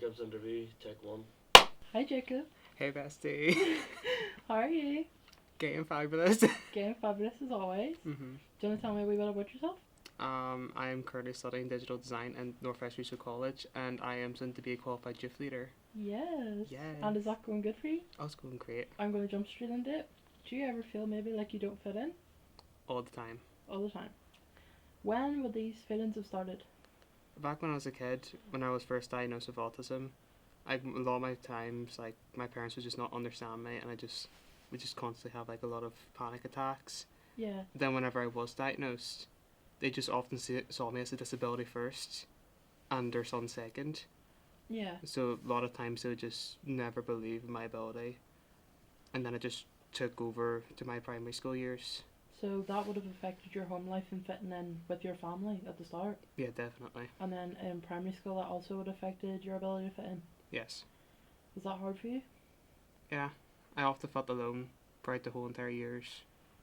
Jacob's interview, take one. Hi Jacob. Hey bestie. How are you? Getting fabulous. Getting fabulous as always. Do you want to tell me a wee bit about yourself? I am currently studying digital design at Northwest Regional College, and I am soon to be a qualified youth leader. Yes. Yes. And is that going good for you? Oh, it's going great. I'm going to jump straight into it. Do you ever feel maybe like you don't fit in? All the time. All the time. When would these fit-ins have started? Back when I was a kid, when I was first diagnosed with autism, a lot of my times, like, my parents would just not understand me, and would just constantly have, like, a lot of panic attacks. Yeah. Then whenever I was diagnosed, they just often saw me as a disability first, and their son second. Yeah. So a lot of times they would just never believe in my ability, and then it just took over to my primary school years. So that would have affected your home life and fitting in with your family at the start? Yeah, definitely. And then in primary school that also would have affected your ability to fit in? Yes. Was that hard for you? Yeah, I often felt alone throughout the whole entire years.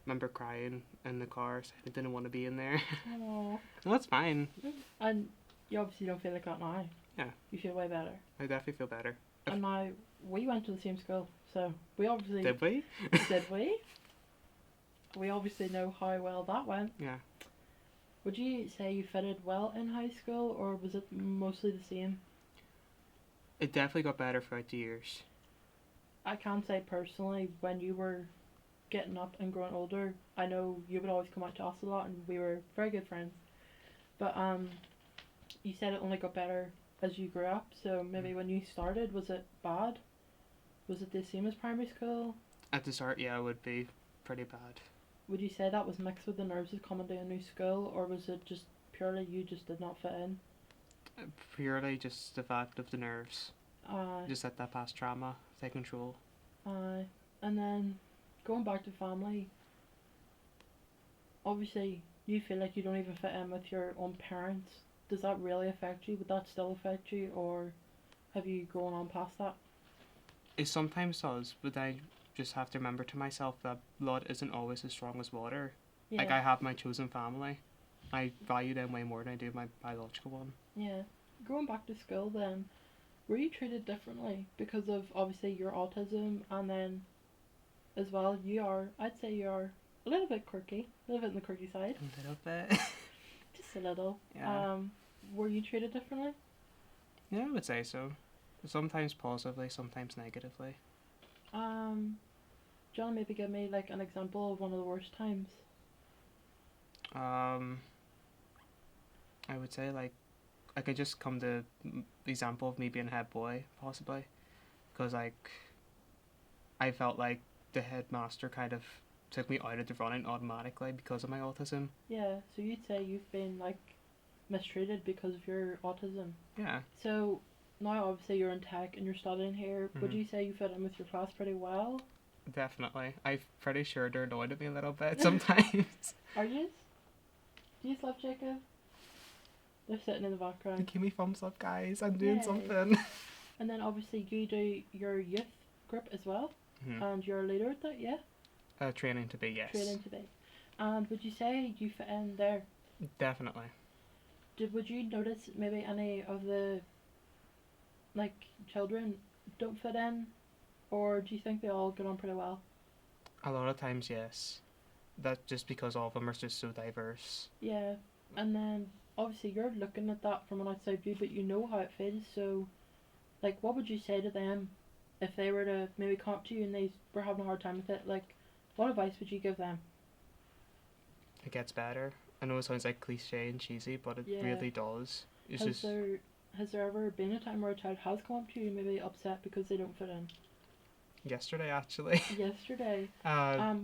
Remember crying in the car, saying I didn't want to be in there. Aww. No, that's fine. And you obviously don't feel like that now. Yeah. You feel way better. I definitely feel better. And now we went to the same school, so we obviously Did we? did we? We obviously know how well that went. Yeah. Would you say you fitted well in high school, or was it mostly the same? It definitely got better throughout the years. I can say personally, when you were getting up and growing older, I know you would always come out to us a lot, and we were very good friends. But you said it only got better as you grew up. So maybe when you started, was it bad? Was it the same as primary school? At the start, yeah, it would be pretty bad. Would you say that was mixed with the nerves of coming to a new school, or was it just purely you just did not fit in? Purely just the fact of the nerves. Aye. Just let that past trauma take control. Aye. And then going back to family, obviously you feel like you don't even fit in with your own parents. Does that really affect you? Would that still affect you, or have you gone on past that? It sometimes does, but I just have to remember to myself that blood isn't always as strong as water. Yeah. Like, I have my chosen family. I value them way more than I do my biological one. Yeah. Going back to school then, were you treated differently because of obviously your autism, and then as well I'd say you are a little bit quirky, a little bit on the quirky side. A little bit. Just a little. Yeah. Were you treated differently? Yeah, I would say so. Sometimes positively, sometimes negatively. Do you want to maybe give me like an example of one of the worst times? I would say, like, I could just come to the example of me being a head boy, possibly. Because, like, I felt like the headmaster kind of took me out of the running automatically because of my autism. Yeah, so you'd say you've been like mistreated because of your autism. Yeah. So now obviously you're in tech and you're studying here. Would you say you fit in with your class pretty well? Definitely. I'm pretty sure they're annoyed at me a little bit sometimes. Are you? Do you love Jacob? They're sitting in the background. Give me thumbs up, guys. I'm doing Yay. something. And then obviously you do your youth group as well. And you're a leader at that, yeah? Training to be, yes. Training to be. And would you say you fit in there? Definitely. Would you notice maybe any of the like children don't fit in, or do you think they all get on pretty well? A lot of times, yes. That's just because all of them are just so diverse. Yeah, and then obviously you're looking at that from an outside view, but you know how it feels. So, like, what would you say to them if they were to maybe come up to you and they were having a hard time with it? Like, what advice would you give them? It gets better. I know it sounds like cliche and cheesy, but it really does. It's Has there ever been a time where a child has come up to you maybe upset because they don't fit in? Yesterday, actually. Yesterday.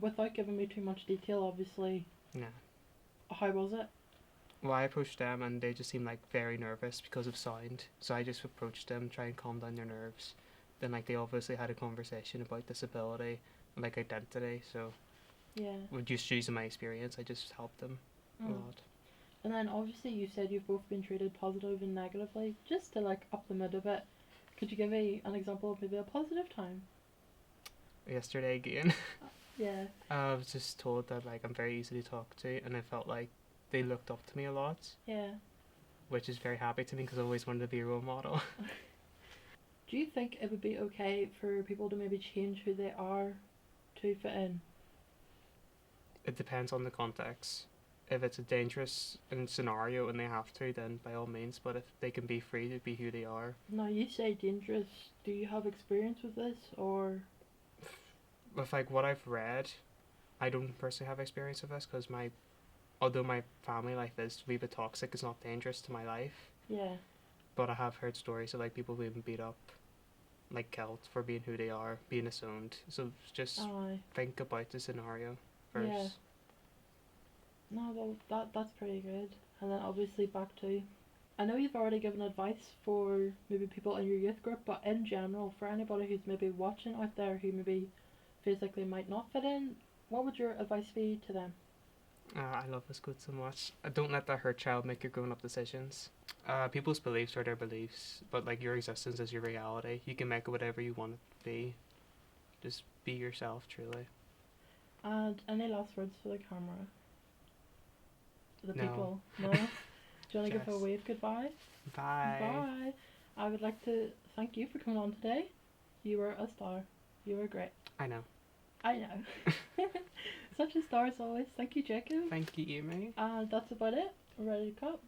Without giving me too much detail, obviously. Yeah. How was it? Well, I approached them and they just seemed like very nervous because of sound. So I just approached them, try and calm down their nerves. Then, like, they obviously had a conversation about disability and, like, identity. So yeah, with just using my experience, I just helped them a lot. And then obviously you said you've both been treated positive and negatively. Just to like up the mood a bit, could you give me an example of maybe a positive time? Yesterday again. Yeah. I was just told that, like, I'm very easy to talk to, and I felt like they looked up to me a lot. Yeah. Which is very happy to me because I always wanted to be a role model. Do you think it would be okay for people to maybe change who they are to fit in? It depends on the context. If it's a dangerous scenario and they have to, then by all means. But if they can be free to be who they are, Now, you say dangerous. Do you have experience with this, or? with like what I've read, I don't personally have experience with this because although my family life is a wee bit toxic, it's not dangerous to my life. Yeah. But I have heard stories of like people being beat up, like killed for being who they are, being assumed. So just Aye. think about the scenario first. Yeah. No, well, that's pretty good. And then obviously back to, I know you've already given advice for maybe people in your youth group, but in general, for anybody who's maybe watching out there who maybe feels like they might not fit in, what would your advice be to them? I love this quote so much. Don't let that hurt child make your grown up decisions. People's beliefs are their beliefs, but like your existence is your reality. You can make it whatever you want it to be. Just be yourself, truly. And any last words for the camera? The No. people? No? Do you want to give a Yes. wave goodbye? Bye. Bye. I would like to thank you for coming on today. You were a star. You were great. I know. I know. Such a star as always. Thank you, Jacob. Thank you, Amy. And that's about it. We're ready to cut.